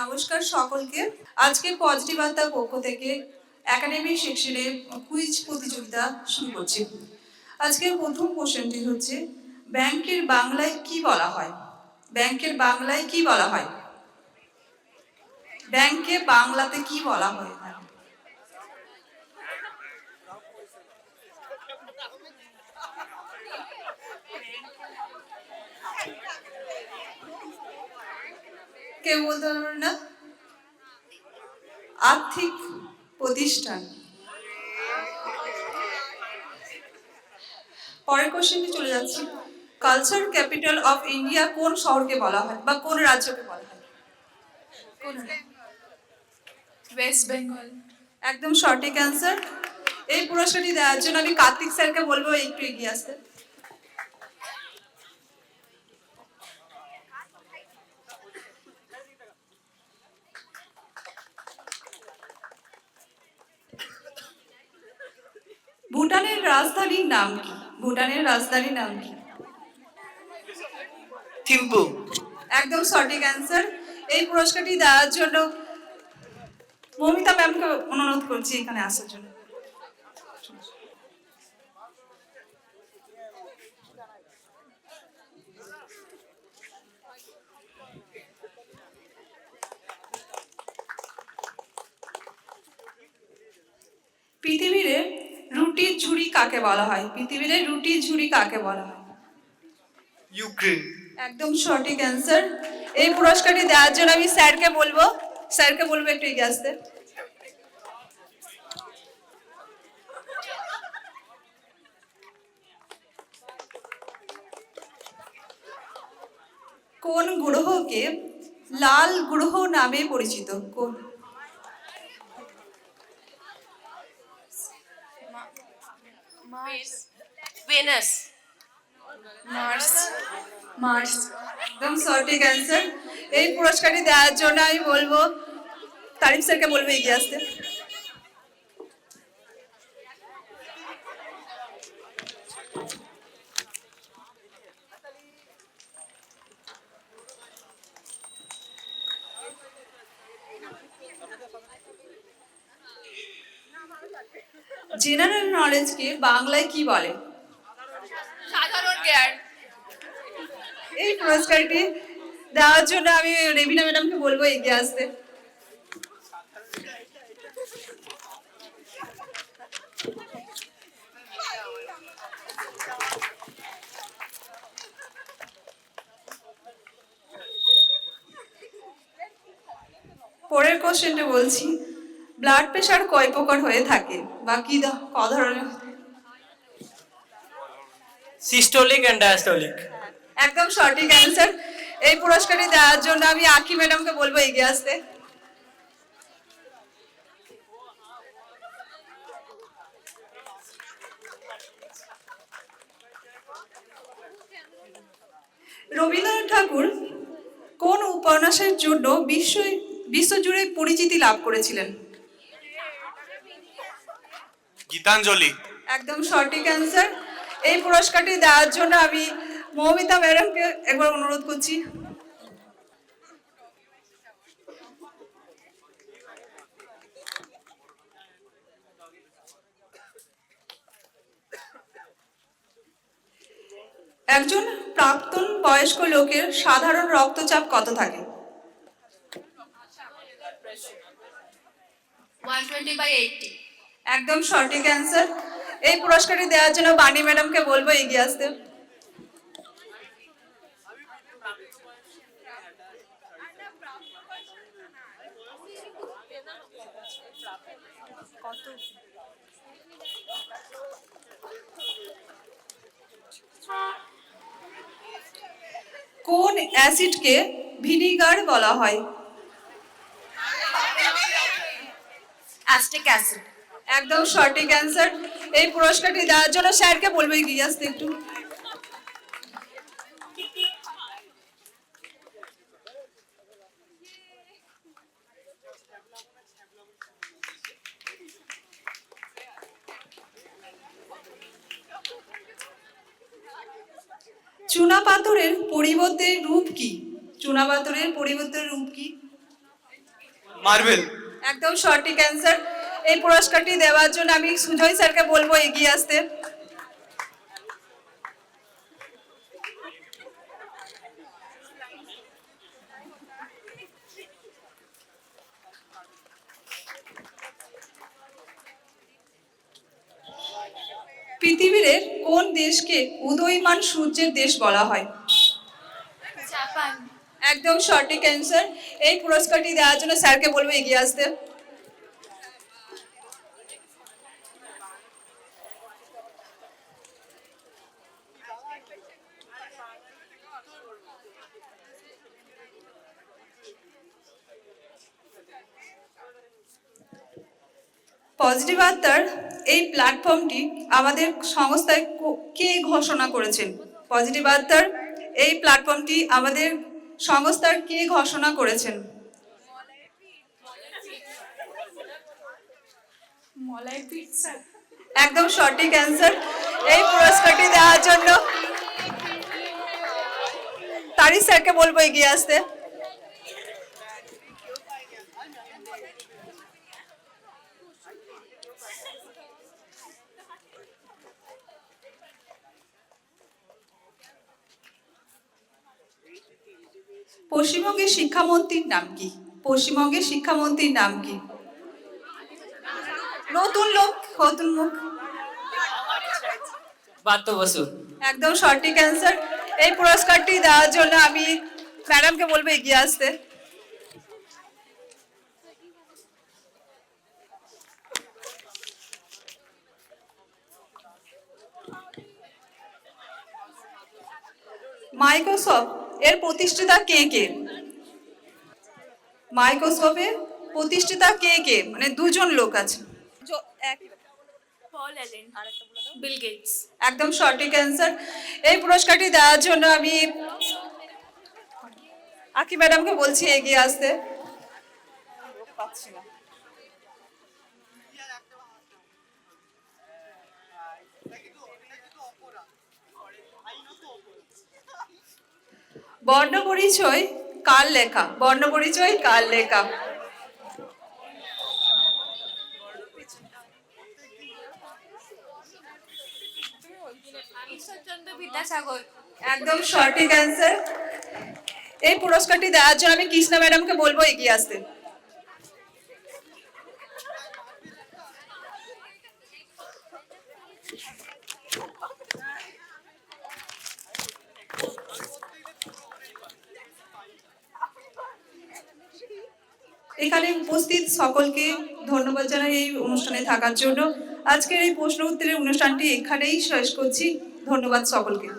নমস্কার সকলকে। আজকে পজিটিভ বার্তার পক্ষ থেকে একাডেমিক সেকশনে কুইজ প্রতিযোগিতা শুরু করছি। আজকের প্রথম কোশ্চেনটি হচ্ছে, ব্যাংকের বাংলায় কি বলা হয়? ব্যাংকের বাংলায় কি বলা হয়? ব্যাংকে বাংলাতে কি বলা হয়? কেউ বলতে পারবেন না? আর্থিক প্রতিষ্ঠান। পরের কোশ্চেনে চলে যাচ্ছি, কালচার ক্যাপিটাল অফ ইন্ডিয়া কোন শহরকে বলা হয় বা কোন রাজ্যকে বলা হয়? ওয়েস্ট বেঙ্গল। একদম সঠিক অ্যান্সার। এই পুরস্কারটি দেওয়ার জন্য আমি কার্তিক স্যারকে বলবো একটু এগিয়ে আসতে। ভুটানের রাজধানীর নাম কি? ভুটানের রাজধানীর নাম কি? থিম্পু। একদম সঠিক অ্যান্সার। এই পুরস্কারটি দেওয়ার জন্য মমিতা ম্যামকে অনুরোধ করছি এখানে আসার জন্য। পৃথিবীর রুটির ঝুড়ি কাকে বলা হয়? পৃথিবীর রুটির ঝুড়ি কাকে বলা হয়? ইউক্রেন। একদম সঠিক অ্যান্সার। এই পুরস্কারটি দেওয়ার জন্য আমি স্যারকে বলবো একটু এগিয়ে আসতে। কোন গ্রহকে লাল গ্রহ নামে পরিচিত? কোন? ভেনাস। মার্স। মার্স। একদম সঠিক অ্যান্সার। এই পুরস্কারটি দেওয়ার জন্য আমি বলবো তারিফ স্যারকে বলবো এগিয়ে আসতে। জেনারেল নলেজকে বাংলায় কি বলে? সাধারণ জ্ঞান। এই পুরস্কারটি দেওয়ার জন্য আমি রেবিনা ম্যাডামকে বলবো এগিয়ে আসতে। পরের কোশ্চেনটা বলছি, ব্লাড প্রেশার কয় প্রকার হয়ে থাকে বা কি ক ধরনের? Systolic and diastolic. একদম সঠিক অ্যান্সার। এই পুরস্কারটি দেওয়ার জন্য আমি আঁকি ম্যাডামকে বলবো এগিয়ে আসতে। রবীন্দ্রনাথ ঠাকুর কোন উপন্যাসের জন্য বিশ্বজুড়ে পরিচিতি লাভ করেছিলেন? গীতাঞ্জলি। একদম সঠিক অ্যান্সার। এই পুরস্কারটি দেওয়ার জন্য আমি মৌমিতা ম্যাডামকে একবার অনুরোধ করছি। একজন প্রাক্তন বয়স্ক লোকের সাধারণ রক্তচাপ কত থাকে? 120/80। একদম সঠিক অ্যান্সার। এই পুরস্কারটি দেওয়ার জন্য বাণী ম্যাডামকে বলবো এগিয়ে আসতে। কোন অ্যাসিডকে ভিনিগার বলা হয়? অ্যাসটিক অ্যাসিড। একদম সঠিক অ্যান্সার। এই পুরস্কারটি দেওয়ার জন্য স্যারকে বলবো এগিয়ে আসতে একটু। চুনাপাথরের পরিবর্তে রূপ কি? চুনাপাথরের পরিবর্তে রূপ কি? মার্বেল। একদম সঠিক অ্যান্সার। এই পুরস্কারটি দেওয়ার জন্য আমি সুজয় স্যারকে বলবো এগিয়ে আসতে। পৃথিবীর কোন দেশকে উদীয়মান সূর্যের দেশ বলা হয়? জাপান। একদম সঠিক অ্যান্সার। এই পুরস্কারটি দেওয়ার জন্য স্যারকে বলবো এগিয়ে আসতে। পজিটিভ বার্তার এই প্ল্যাটফর্মটি আমাদের সংস্থায় কে ঘোষণা করেছেন? পজিটিভ বার্তার এই প্ল্যাটফর্মটি আমাদের সংস্থার কে ঘোষণা করেছেন? মলাইপীঠ স্যার। একদম সঠিক অ্যান্সার। এই পুরস্কারটি দেওয়ার জন্য তারিক স্যারকে বলবো এগিয়ে আসতে। পশ্চিমবঙ্গের শিক্ষামন্ত্রীর নাম কি? পশ্চিমবঙ্গের শিক্ষামন্ত্রীর নাম কি? নতুন লোক, নতুন মুখ। বাত্য বসু। একদম সঠিক অ্যান্সার। এই পুরস্কারটি দেওয়ার জন্য আমি ম্যাডামকে বলবো এগিয়ে আসতে। মাইক্রোসফট এর প্রতিষ্ঠাতা কে কে? মাইক্রোসফটের প্রতিষ্ঠাতা কে কে? মানে দুজন লোক আছে। Paul Allen. Bill Gates. একদম সঠিক অ্যান্সার। এই পুরস্কারটি দেওয়ার জন্য আমি আকি ম্যাডামকে বলছি এগিয়ে আসতে। বর্ণপরিচয় কার লেখা? বর্ণপরিচয় কার লেখা? ঈশ্বরচন্দ্র বিদ্যাসাগর। একদম সঠিক অ্যান্সার। এই পুরস্কারটি দেওয়ার জন্য আমি কৃষ্ণা ম্যাডামকে বলবো এগিয়ে আসতে। এখানে উপস্থিত সকলকে ধন্যবাদ জানাই এই অনুষ্ঠানে থাকার জন্য। আজকের এই প্রশ্ন উত্তরের অনুষ্ঠানটি এখানেই শেষ করছি। ধন্যবাদ সকলকে।